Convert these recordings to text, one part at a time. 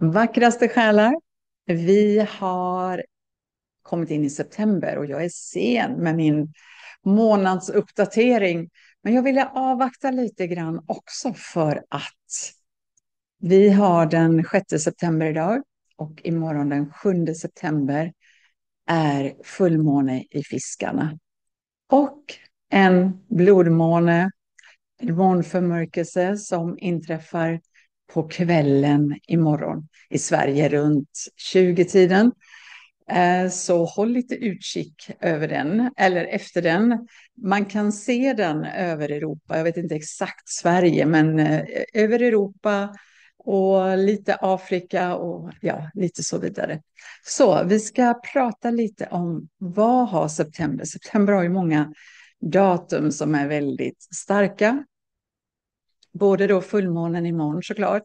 Vackraste själar, vi har kommit in i september och jag är sen med min månadsuppdatering. Men jag ville avvakta lite grann också för att vi har den 6 september idag och imorgon den 7 september är fullmåne i Fiskarna. Och en blodmåne, en månförmörkelse som inträffar på kvällen imorgon i Sverige runt 20-tiden. Så håll lite utkik över den, eller efter den. Man kan se den över Europa, jag vet inte exakt Sverige, men över Europa och lite Afrika och ja, lite så vidare. Så vi ska prata lite om vad har september? September har ju många datum som är väldigt starka. Både då fullmånen imorgon såklart.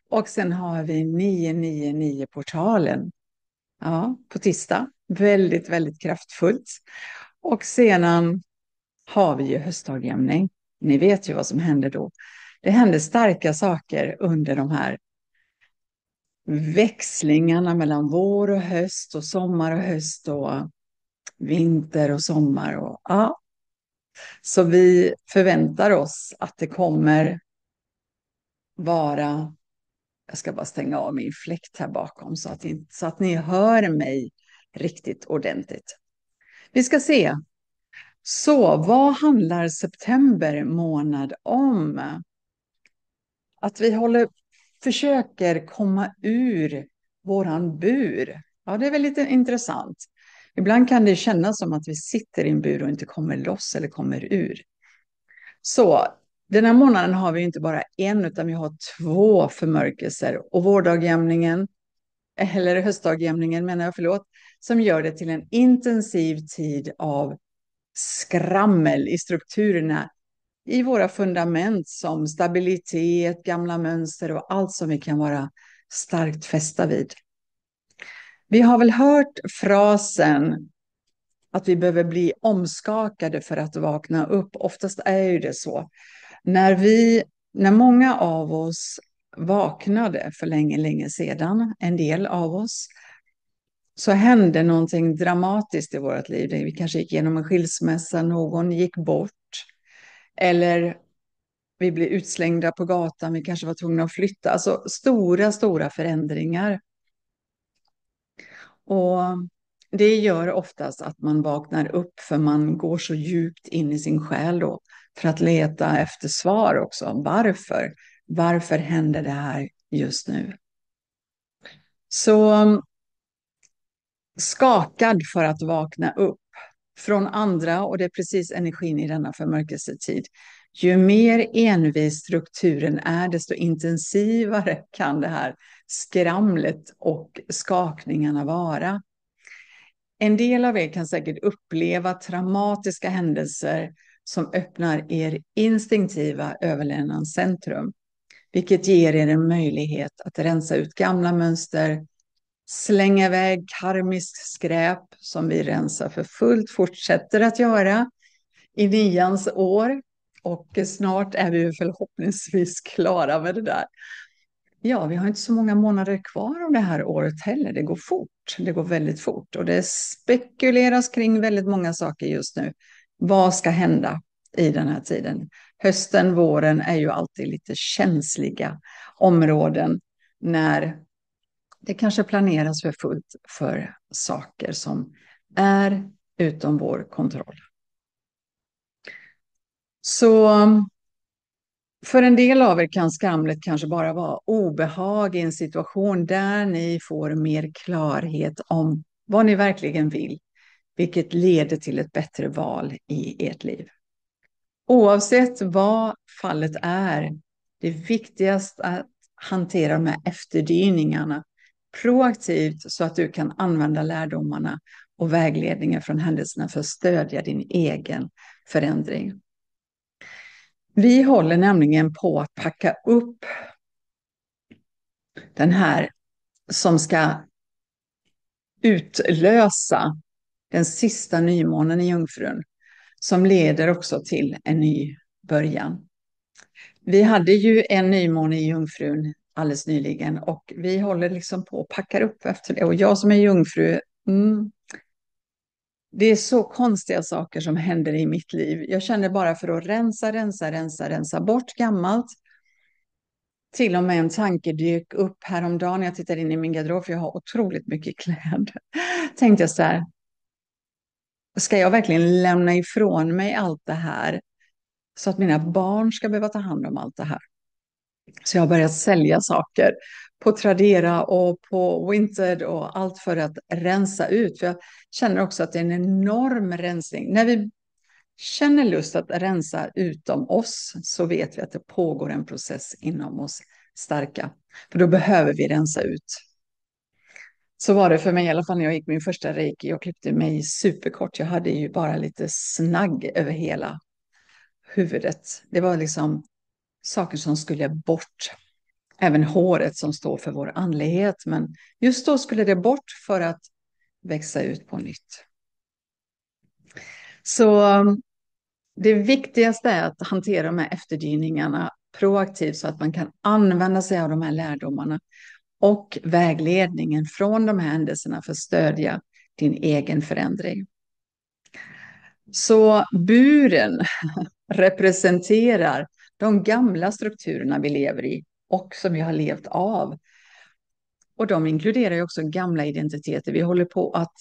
Och sen har vi 999-portalen. Ja, på tisdag. Väldigt, väldigt kraftfullt. Och sedan har vi ju höstdagjämning. Ni vet ju vad som händer då. Det händer starka saker under de här växlingarna mellan vår och höst och sommar och höst och vinter och sommar. Och, ja. Så vi förväntar oss att det kommer vara. Jag ska bara stänga av min fläkt här bakom så att ni hör mig riktigt ordentligt. Vi ska se. Så vad handlar september månad om? Att vi försöker komma ur våran bur. Ja, det är väldigt intressant. Ibland kan det kännas som att vi sitter i en bur och inte kommer loss eller kommer ur. Så den här månaden har vi inte bara en utan vi har två förmörkelser. Och vårdagjämningen, eller höstdagjämningen menar jag, förlåt, som gör det till en intensiv tid av skrammel i strukturerna i våra fundament som stabilitet, gamla mönster och allt som vi kan vara starkt fästa vid. Vi har väl hört frasen att vi behöver bli omskakade för att vakna upp. Oftast är ju det så. När många av oss vaknade för länge, länge sedan, en del av oss, så hände någonting dramatiskt i vårt liv. Vi kanske gick igenom en skilsmässa, någon gick bort. Eller vi blev utslängda på gatan, vi kanske var tvungna att flytta. Alltså stora, stora förändringar. Och det gör oftast att man vaknar upp för man går så djupt in i sin själ då. För att leta efter svar också. Varför? Varför händer det här just nu? Så skakad för att vakna upp från andra, och det är precis energin i denna förmörkelsetid. Ju mer envis strukturen är, desto intensivare kan det här skramlet och skakningarna vara. En del av er kan säkert uppleva traumatiska händelser som öppnar er instinktiva överlevnadscentrum, vilket ger er en möjlighet att rensa ut gamla mönster, slänga iväg karmisk skräp som vi rensar för fullt, fortsätter att göra i 9:ans år. Och snart är vi förhoppningsvis klara med det där. Ja, vi har inte så många månader kvar av det här året heller. Det går fort. Det går väldigt fort. Och det spekuleras kring väldigt många saker just nu. Vad ska hända i den här tiden? Hösten, våren är ju alltid lite känsliga områden när det kanske planeras för fullt för saker som är utom vår kontroll. Så för en del av er kan skramlet kanske bara vara obehag i en situation där ni får mer klarhet om vad ni verkligen vill, vilket leder till ett bättre val i ert liv. Oavsett vad fallet är, det är viktigast att hantera de här efterdyningarna proaktivt så att du kan använda lärdomarna och vägledningen från händelserna för att stödja din egen förändring. Vi håller nämligen på att packa upp den här som ska utlösa den sista nymånen i Jungfrun, som leder också till en ny början. Vi hade ju en nymåne i Jungfrun alldeles nyligen och vi håller liksom på och packar upp efter det. Och jag som är jungfru, det är så konstiga saker som händer i mitt liv. Jag känner bara för att rensa bort gammalt. Till och med en tanke dök upp häromdagen när jag tittade in i min garderob, för jag har otroligt mycket kläder. Tänkte jag så här, ska jag verkligen lämna ifrån mig allt det här så att mina barn ska behöva ta hand om allt det här? Så jag har börjat sälja saker på Tradera och på Vinted och allt för att rensa ut. För jag känner också att det är en enorm rensning. När vi känner lust att rensa utom oss så vet vi att det pågår en process inom oss starka. För då behöver vi rensa ut. Så var det för mig i alla fall när jag gick min första reiki. Jag klippte mig superkort. Jag hade ju bara lite snagg över hela huvudet. Det var liksom saker som skulle bort. Även håret som står för vår andlighet. Men just då skulle det bort för att växa ut på nytt. Så det viktigaste är att hantera de här efterdyningarna proaktivt så att man kan använda sig av de här lärdomarna och vägledningen från de här händelserna för att stödja din egen förändring. Så buren representerar de gamla strukturerna vi lever i och som vi har levt av. Och de inkluderar ju också gamla identiteter. Vi håller på att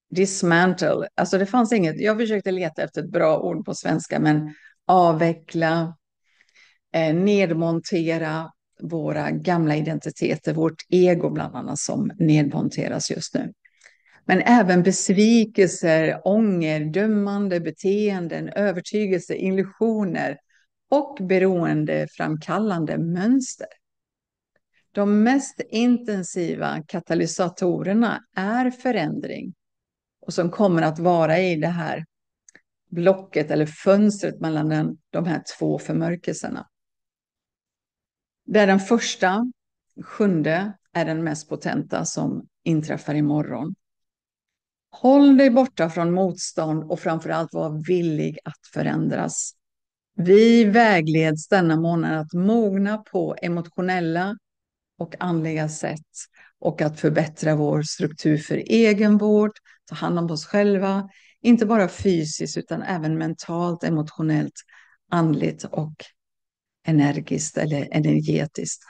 dismantle, alltså det fanns inget, jag försökte leta efter ett bra ord på svenska, men avveckla, nedmontera våra gamla identiteter, vårt ego bland annat som nedmonteras just nu. Men även besvikelser, ånger, dömande beteenden, övertygelse, illusioner och beroendeframkallande mönster. De mest intensiva katalysatorerna är förändring och som kommer att vara i det här blocket eller fönstret mellan de här två förmörkelserna. Där den första, 7:e, är den mest potenta som inträffar imorgon. Håll dig borta från motstånd och framförallt var villig att förändras. Vi vägleds denna månad att mogna på emotionella och andliga sätt och att förbättra vår struktur för egenvård, ta hand om oss själva, inte bara fysiskt utan även mentalt, emotionellt, andligt och energiskt eller energetiskt.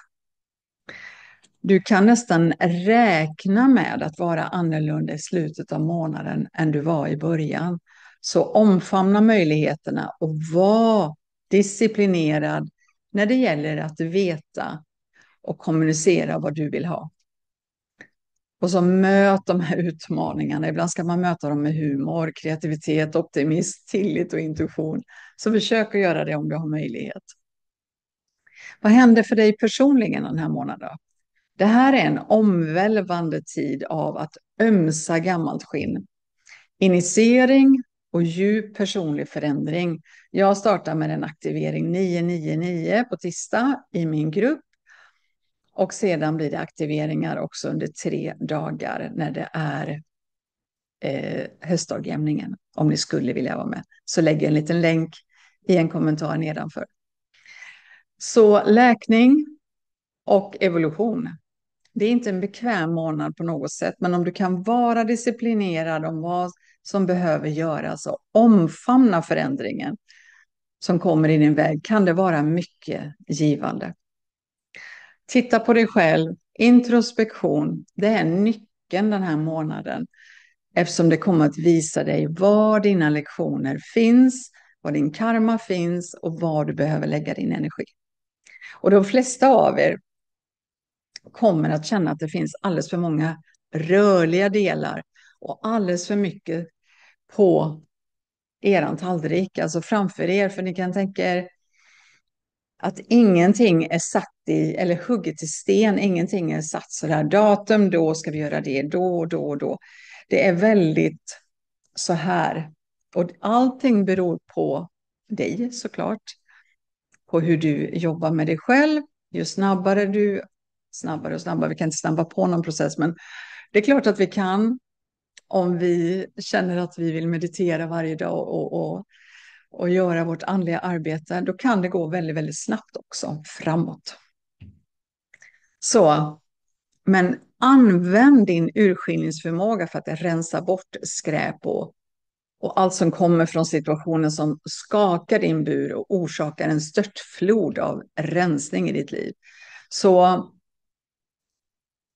Du kan nästan räkna med att vara annorlunda i slutet av månaden än du var i början. Så omfamna möjligheterna och var disciplinerad när det gäller att veta och kommunicera vad du vill ha. Och så möt de här utmaningarna. Ibland ska man möta dem med humor, kreativitet, optimism, tillit och intuition. Så försök att göra det om du har möjlighet. Vad händer för dig personligen den här månaden då? Det här är en omvälvande tid av att ömsa gammalt skinn. Initiering och djup personlig förändring. Jag startar med en aktivering 999 på tisdag i min grupp. Och sedan blir det aktiveringar också under 3 dagar när det är höstdagjämningen. Om ni skulle vilja vara med. Så lägg en liten länk i en kommentar nedanför. Så läkning och evolution. Det är inte en bekväm månad på något sätt, men om du kan vara disciplinerad om vad som behöver göras och omfamna förändringen som kommer i din väg kan det vara mycket givande. Titta på dig själv, introspektion, det är nyckeln den här månaden eftersom det kommer att visa dig var dina lektioner finns, var din karma finns och var du behöver lägga din energi. Och de flesta av er kommer att känna att det finns alldeles för många rörliga delar och alldeles för mycket på eran tallrik, alltså framför er, för ni kan tänka er att ingenting är satt i, eller hugget i sten, ingenting är satt sådär, datum, då ska vi göra det, då. Det är väldigt så här, och allting beror på dig såklart, på hur du jobbar med dig själv, ju snabbare du, snabbare och snabbare, vi kan inte snabba på någon process, men det är klart att vi kan om vi känner att vi vill meditera varje dag och göra vårt andliga arbete, då kan det gå väldigt, väldigt snabbt också framåt. Så, men använd din urskiljningsförmåga för att rensa bort skräp och allt som kommer från situationen som skakar din bur och orsakar en störtflod av rensning i ditt liv. Så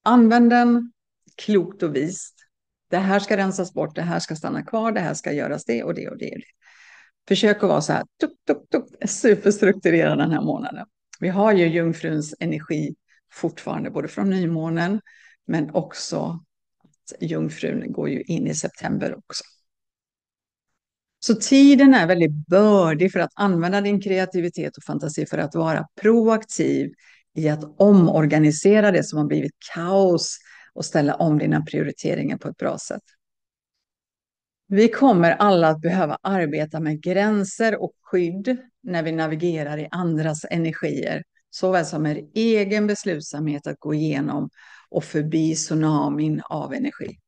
använd den klokt och vist. Det här ska rensas bort, det här ska stanna kvar, det här ska göras det och det och det. Och det. Försök att vara så här superstrukturerad den här månaden. Vi har ju jungfruns energi fortfarande, både från nymånen men också att jungfrun går ju in i september också. Så tiden är väldigt bördig för att använda din kreativitet och fantasi för att vara proaktiv i att omorganisera det som har blivit kaos och ställa om dina prioriteringar på ett bra sätt. Vi kommer alla att behöva arbeta med gränser och skydd när vi navigerar i andras energier, såväl som med egen beslutsamhet att gå igenom och förbi tsunamin av energi.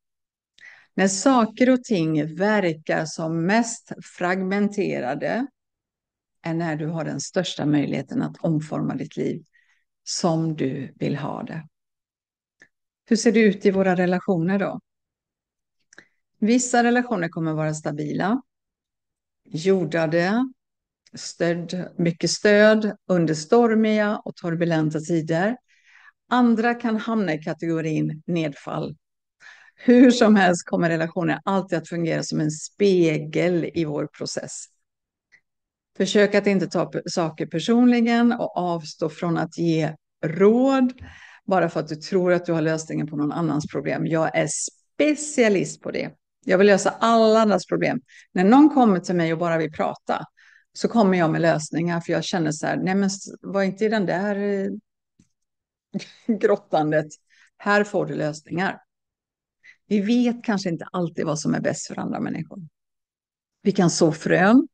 När saker och ting verkar som mest fragmenterade är när du har den största möjligheten att omforma ditt liv som du vill ha det. Hur ser det ut i våra relationer då? Vissa relationer kommer vara stabila, jordade, mycket stöd under stormiga och turbulenta tider. Andra kan hamna i kategorin nedfall. Hur som helst kommer relationer alltid att fungera som en spegel i vår process. Försök att inte ta saker personligen och avstå från att ge råd bara för att du tror att du har lösningen på någon annans problem. Jag är specialist på det. Jag vill lösa alla andras problem. När någon kommer till mig och bara vill prata så kommer jag med lösningar, för jag känner så här, nej men var inte i den där grottandet. Här får du lösningar. Vi vet kanske inte alltid vad som är bäst för andra människor. Vi kan så frön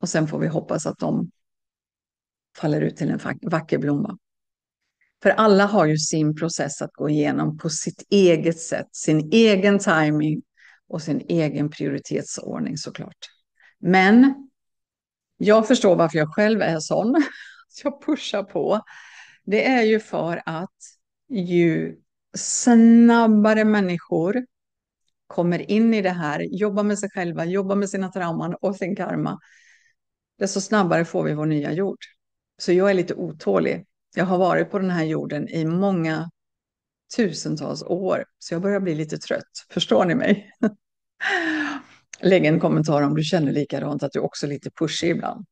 och sen får vi hoppas att de faller ut till en vacker blomma. För alla har ju sin process att gå igenom på sitt eget sätt, sin egen timing och sin egen prioritetsordning såklart. Men jag förstår varför jag själv är sån. Jag pushar på. Det är ju för att ju snabbare människor kommer in i det här, jobbar med sig själva, jobbar med sina trauman och sin karma, desto snabbare får vi vår nya jord. Så jag är lite otålig. Jag har varit på den här jorden i många tusentals år, så jag börjar bli lite trött. Förstår ni mig? Lägg en kommentar om du känner likadant, att du också är lite pushig ibland.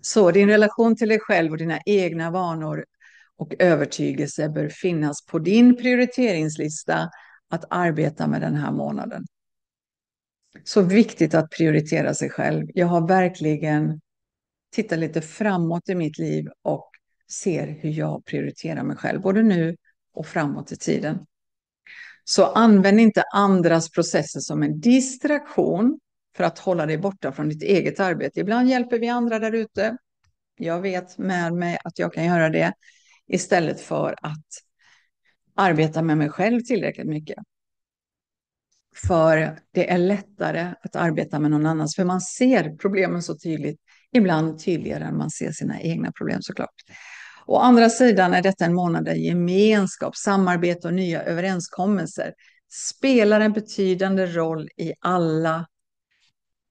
Så din relation till dig själv och dina egna vanor och övertygelse bör finnas på din prioriteringslista att arbeta med den här månaden. Så viktigt att prioritera sig själv. Jag har verkligen tittat lite framåt i mitt liv och ser hur jag prioriterar mig själv, både nu och framåt i tiden. Så använd inte andras processer som en distraktion för att hålla dig borta från ditt eget arbete. Ibland hjälper vi andra där ute. Jag vet med mig att jag kan göra det istället för att arbeta med mig själv tillräckligt mycket. För det är lättare att arbeta med någon annans, för man ser problemen så tydligt, ibland tydligare än man ser sina egna problem såklart. Å andra sidan är detta en månad där gemenskap, samarbete och nya överenskommelser spelar en betydande roll i alla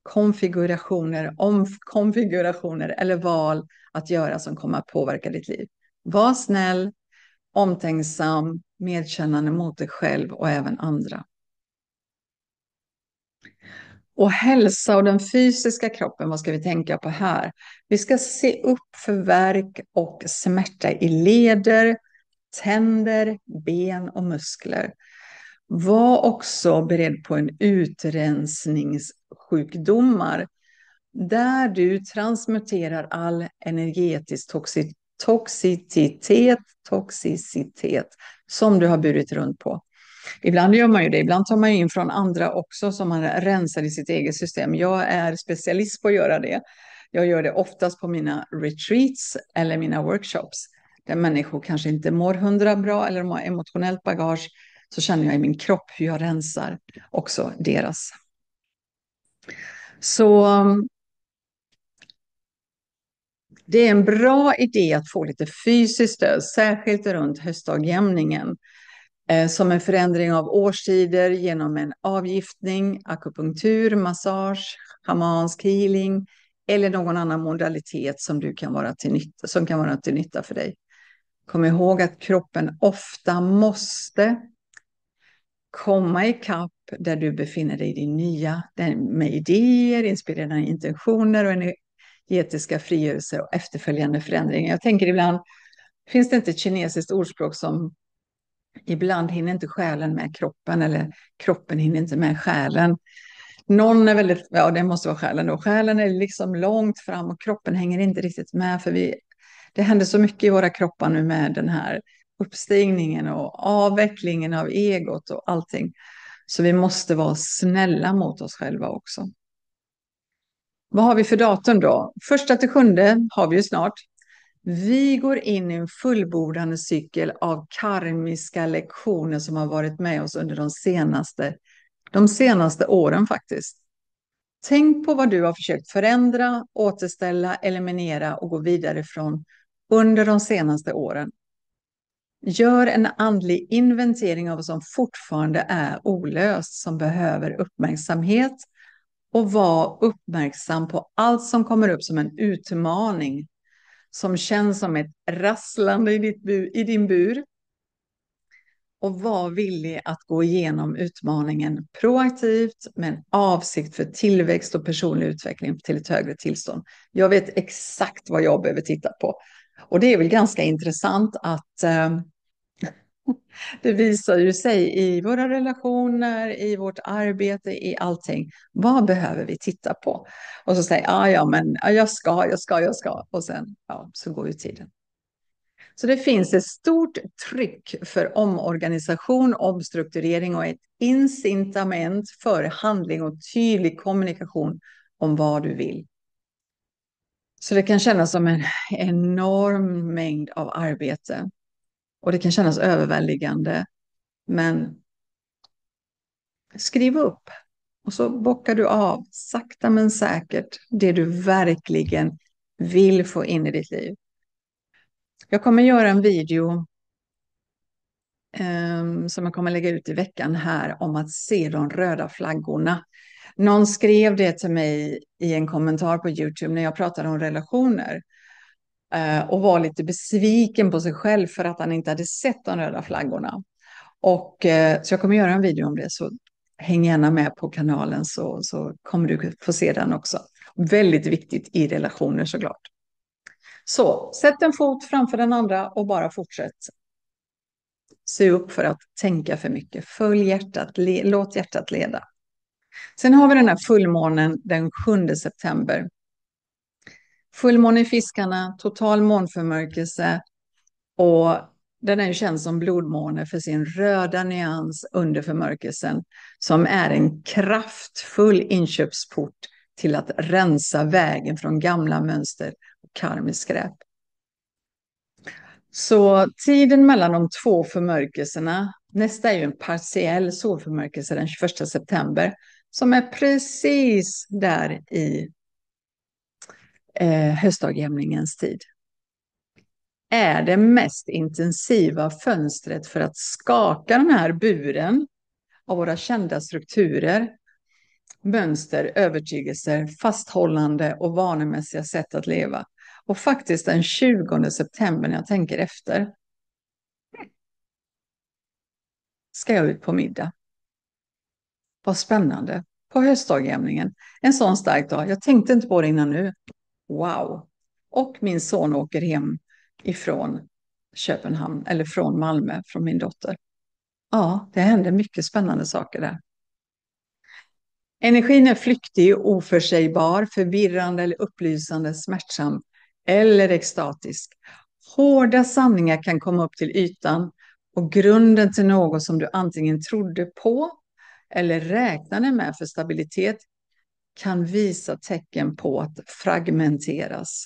konfigurationer eller val att göra som kommer att påverka ditt liv. Var snäll, omtänksam, medkännande mot dig själv och även andra. Och hälsa och den fysiska kroppen, vad ska vi tänka på här? Vi ska se upp för värk och smärta i leder, tänder, ben och muskler. Var också beredd på en utrensningssjukdomar där du transmuterar all energetisk toxicitet som du har burit runt på. Ibland gör man ju det, ibland tar man in från andra också som man rensar i sitt eget system. Jag är specialist på att göra det. Jag gör det oftast på mina retreats eller mina workshops där människor kanske inte mår 100 bra eller de har emotionellt bagage, så känner jag i min kropp hur jag rensar också deras. Så Det är en bra idé att få lite fysiskt stöd, särskilt runt höstdagjämningen. Som en förändring av årstider genom en avgiftning, akupunktur, massage, schamansk healing eller någon annan modalitet som kan vara till nytta för dig. Kom ihåg att kroppen ofta måste komma ikapp där du befinner dig i din nya, med idéer, inspirerande intentioner och energetiska frigörelse och efterföljande förändringar. Jag tänker ibland, finns det inte ett kinesiskt ordspråk som ibland hinner inte själen med kroppen eller kroppen hinner inte med själen. Någon är väldigt, ja det måste vara själen då. Själen är liksom långt fram och kroppen hänger inte riktigt med för det händer så mycket i våra kroppar nu med den här uppstigningen och avvecklingen av egot och allting. Så vi måste vara snälla mot oss själva också. Vad har vi för datum då? 1-7 har vi ju snart. Vi går in i en fullbordande cykel av karmiska lektioner som har varit med oss under de senaste åren faktiskt. Tänk på vad du har försökt förändra, återställa, eliminera och gå vidare från under de senaste åren. Gör en andlig inventering av vad som fortfarande är olöst, som behöver uppmärksamhet och var uppmärksam på allt som kommer upp som en utmaning som känns som ett rasslande i din bur. Och var villig att gå igenom utmaningen proaktivt med en avsikt för tillväxt och personlig utveckling till ett högre tillstånd. Jag vet exakt vad jag behöver titta på. Och det är väl ganska intressant att det visar ju sig i våra relationer, i vårt arbete, i allting. Vad behöver vi titta på? Och så säger jag ska. Och sen så går ju tiden. Så det finns ett stort tryck för omorganisation, omstrukturering och ett incitament för handling och tydlig kommunikation om vad du vill. Så det kan kännas som en enorm mängd av arbete. Och det kan kännas överväldigande. Men skriv upp och så bockar du av sakta men säkert det du verkligen vill få in i ditt liv. Jag kommer göra en video som jag kommer lägga ut i veckan här om att se de röda flaggorna. Någon skrev det till mig i en kommentar på YouTube när jag pratade om relationer och var lite besviken på sig själv för att han inte hade sett de röda flaggorna. Så jag kommer göra en video om det, så häng gärna med på kanalen så kommer du få se den också. Väldigt viktigt i relationer såklart. Så sätt en fot framför den andra och bara fortsätt. Se upp för att tänka för mycket. Följ hjärtat, låt hjärtat leda. Sen har vi den här fullmånen den 7 september. Fullmåne i fiskarna, total månförmörkelse och den är ju känd som blodmåne för sin röda nyans under förmörkelsen som är en kraftfull inköpsport till att rensa vägen från gamla mönster och karmiskt skräp. Så tiden mellan de två förmörkelserna, nästa är ju en partiell solförmörkelse den 21 september som är precis där i höstdagjämningens tid. Är det mest intensiva fönstret för att skaka den här buren av våra kända strukturer, mönster, övertygelser, fasthållande och vanemässiga sätt att leva. Och faktiskt den 20 september när jag tänker efter ska jag ut på middag. Vad spännande. På höstdagjämningen. En sån stark dag. Jag tänkte inte på det innan nu. Wow. Och min son åker hem ifrån Köpenhamn eller från Malmö från min dotter. Ja, det händer mycket spännande saker där. Energin är flyktig, oförsägbar, förvirrande eller upplysande, smärtsam eller extatisk. Hårda sanningar kan komma upp till ytan och grunden till något som du antingen trodde på eller räknade med för stabilitet kan visa tecken på att fragmenteras.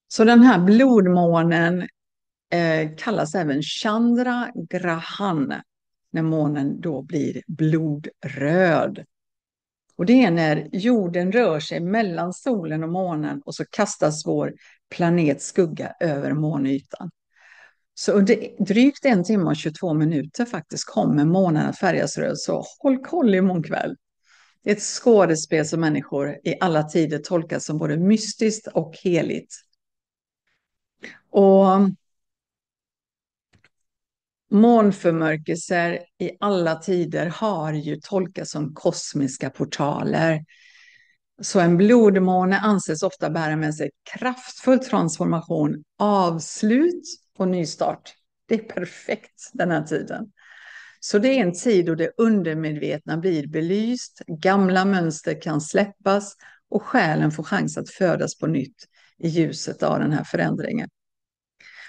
Så den här blodmånen kallas även Chandra Grahan när månen då blir blodröd. Och det är när jorden rör sig mellan solen och månen och så kastas vår planets skugga över månytan. Så under drygt 1 timme och 22 minuter faktiskt kommer månen att färgas röd. Så håll koll imorgon kväll. Det är ett skådespel som människor i alla tider tolkar som både mystiskt och heligt. Och månförmörkelser i alla tider har ju tolkats som kosmiska portaler. Så en blodmåne anses ofta bära med sig kraftfull transformation, avslut och nystart. Det är perfekt den här tiden. Så det är en tid då det undermedvetna blir belyst, gamla mönster kan släppas och själen får chans att födas på nytt i ljuset av den här förändringen.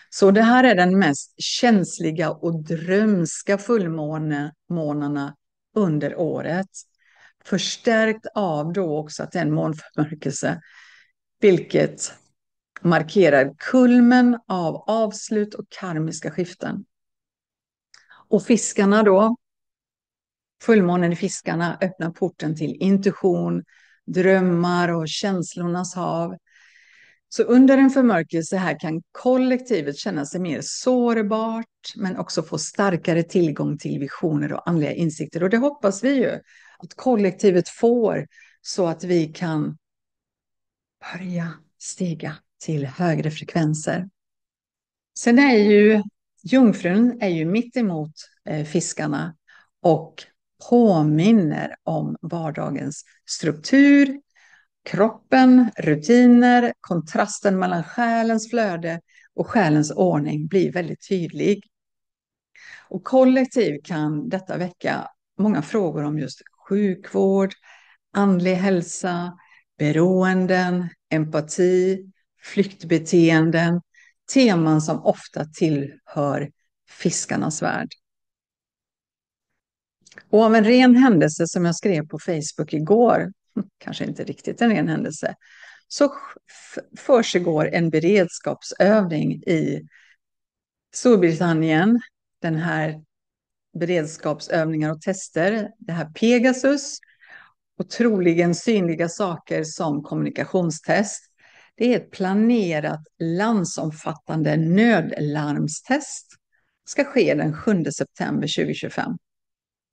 Så det här är den mest känsliga och drömska fullmånarna under året. Förstärkt av då också att det är en månförmörkelse, vilket markerar kulmen av avslut och karmiska skiften. Och fiskarna då, fullmånen i fiskarna öppnar porten till intuition, drömmar och känslornas hav. Så under en förmörkelse här kan kollektivet känna sig mer sårbart men också få starkare tillgång till visioner och andliga insikter. Och det hoppas vi ju att kollektivet får så att vi kan börja stiga till högre frekvenser. Sen är ju jungfrun är ju mitt emot fiskarna och påminner om vardagens struktur, kroppen, rutiner, kontrasten mellan själens flöde och själens ordning blir väldigt tydlig. Och kollektiv kan detta väcka många frågor om just sjukvård, andlig hälsa, beroenden, empati, flyktbeteenden, teman som ofta tillhör fiskarnas värld. Och av en ren händelse som jag skrev på Facebook igår, kanske inte riktigt en ren händelse, så försiggår en beredskapsövning i Storbritannien. Den här beredskapsövningar och tester, det här Pegasus och troligen synliga saker som kommunikationstest. Det är ett planerat landsomfattande nödlarmstest. Ska ske den 7 september 2025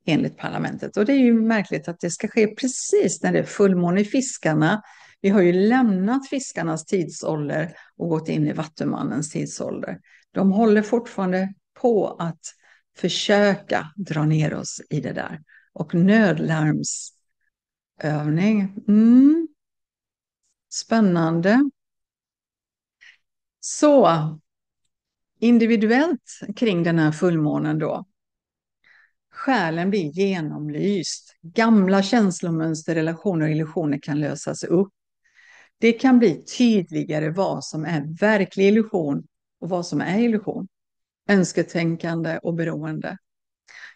enligt parlamentet. Och det är ju märkligt att det ska ske precis när det är fullmåne i fiskarna. Vi har ju lämnat fiskarnas tidsålder och gått in i vattumannens tidsålder. De håller fortfarande på att försöka dra ner oss i det där. Och nödlarmsövning. Spännande. Så individuellt kring den här fullmånen då. Själen blir genomlyst. Gamla känslomönster, relationer och illusioner kan lösas upp. Det kan bli tydligare vad som är verklig illusion och vad som är illusion. Önsketänkande och beroende.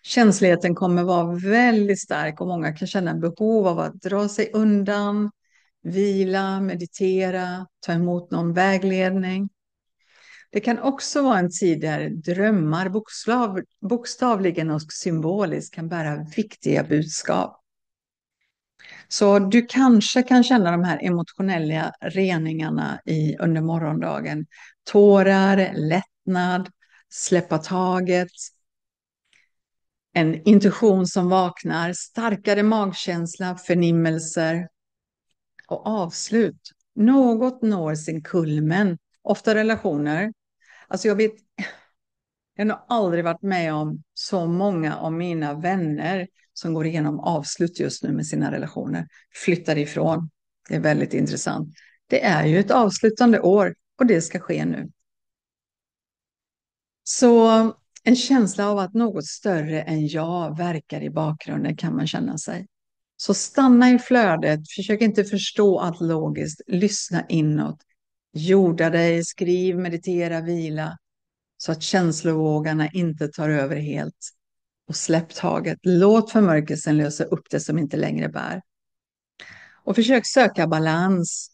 Känsligheten kommer vara väldigt stark och många kan känna behov av att dra sig undan, vila, meditera, ta emot någon vägledning. Det kan också vara en tid där drömmar bokstavligen och symboliskt kan bära viktiga budskap. Så du kanske kan känna de här emotionella reningarna under morgondagen. Tårar, lättnad, släppa taget. En intuition som vaknar, starkare magkänsla, förnimmelser och avslut. Något når sin kulmen, ofta relationer. Alltså jag har nog aldrig varit med om så många av mina vänner som går igenom avslut just nu med sina relationer. Flyttar ifrån. Det är väldigt intressant. Det är ju ett avslutande år och det ska ske nu. Så en känsla av att något större än jag verkar i bakgrunden kan man känna sig. Så stanna i flödet, försök inte förstå allt logiskt, lyssna inåt. Jorda dig, skriv, meditera, vila. Så att känslovågarna inte tar över helt. Och släpp taget. Låt förmörkelsen lösa upp det som inte längre bär. Och försök söka balans.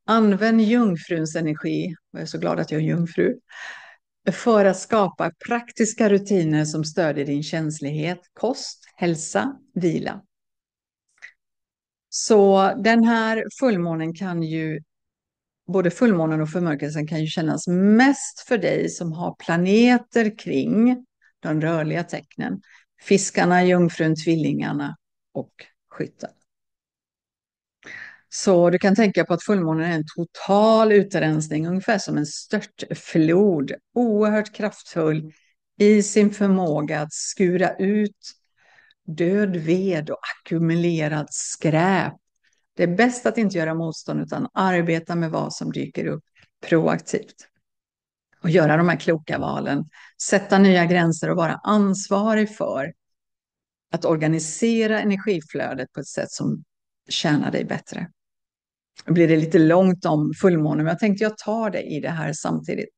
Använd jungfruns energi. Jag är så glad att jag är jungfru. För att skapa praktiska rutiner som stödjer din känslighet. Kost, hälsa, vila. Så den här fullmånen kan ju, både fullmånen och förmörkelsen kan ju kännas mest för dig som har planeter kring de rörliga tecknen. Fiskarna, jungfrun, tvillingarna och skytten. Så du kan tänka på att fullmånen är en total utrensning, ungefär som en störtflod. Oerhört kraftfull i sin förmåga att skura ut död ved och ackumulerad skräp. Det är bäst att inte göra motstånd utan arbeta med vad som dyker upp proaktivt. Och göra de här kloka valen. Sätta nya gränser och vara ansvarig för att organisera energiflödet på ett sätt som tjänar dig bättre. Nu blir det lite långt om fullmånen, men jag tänkte jag tar det i det här samtidigt.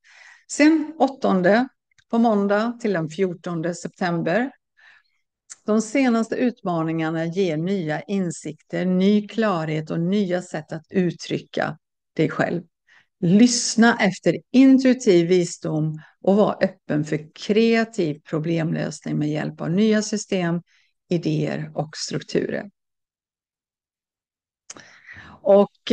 Sen 8 på måndag till den 14 september. De senaste utmaningarna ger nya insikter, ny klarhet och nya sätt att uttrycka dig själv. Lyssna efter intuitiv visdom och var öppen för kreativ problemlösning med hjälp av nya system, idéer och strukturer. Och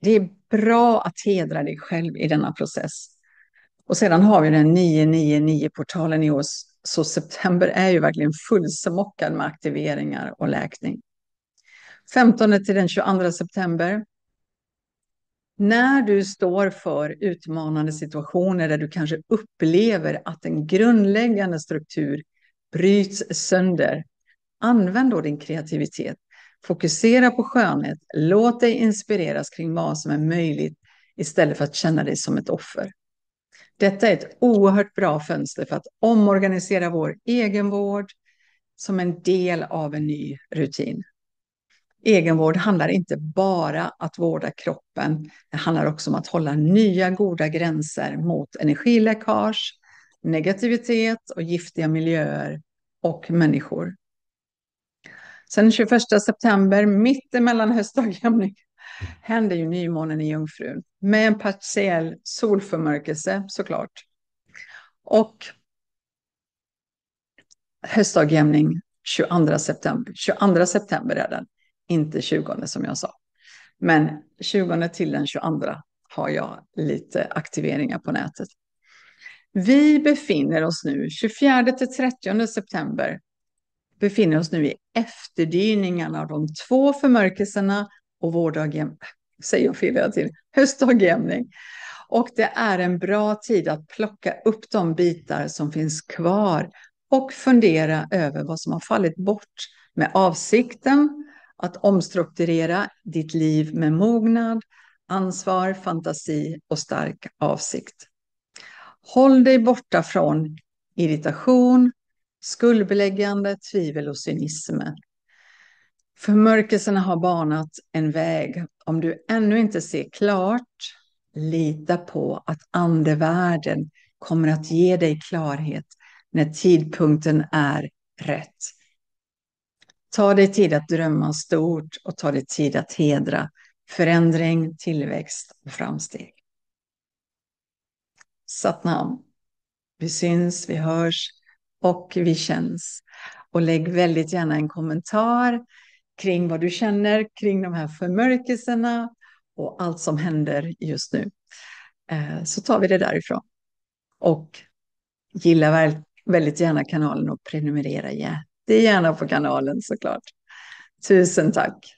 det är bra att hedra dig själv i denna process. Och sedan har vi den 999-portalen i oss. Så september är ju verkligen fullsmockad med aktiveringar och läkning. 15 till den 22 september. När du står för utmanande situationer där du kanske upplever att en grundläggande struktur bryts sönder, använd då din kreativitet. Fokusera på skönhet. Låt dig inspireras kring vad som är möjligt istället för att känna dig som ett offer. Detta är ett oerhört bra fönster för att omorganisera vår egenvård som en del av en ny rutin. Egenvård handlar inte bara om att vårda kroppen. Det handlar också om att hålla nya goda gränser mot energiläckage, negativitet och giftiga miljöer och människor. Sen 21 september, mitt emellan höstdagjämning, händer ju nymånen i Jungfrun med en partiell solförmörkelse såklart. Och höstdagjämning 22 september. 22 september är den, inte 20 som jag sa. Men 20 till den 22 har jag lite aktiveringar på nätet. Vi befinner oss nu 24 till 30 september. Befinner oss nu i efterdyningarna av de 2 förmörkelserna och vårdagjämning. Säger jag fel hela tiden. Höstdagjämning. Och det är en bra tid att plocka upp de bitar som finns kvar och fundera över vad som har fallit bort med avsikten att omstrukturera ditt liv med mognad, ansvar, fantasi och stark avsikt. Håll dig borta från irritation, skuldbeläggande, tvivel och cynism. Förmörkelserna har banat en väg. Om du ännu inte ser klart, lita på att andevärlden kommer att ge dig klarhet när tidpunkten är rätt. Ta dig tid att drömma stort och ta dig tid att hedra förändring, tillväxt och framsteg. Satnam. Vi syns, vi hörs och vi känns. Och lägg väldigt gärna en kommentar kring vad du känner kring de här förmörkelserna och allt som händer just nu. Så tar vi det därifrån. Och gilla väldigt gärna kanalen och prenumerera jättegärna på kanalen såklart. Tusen tack!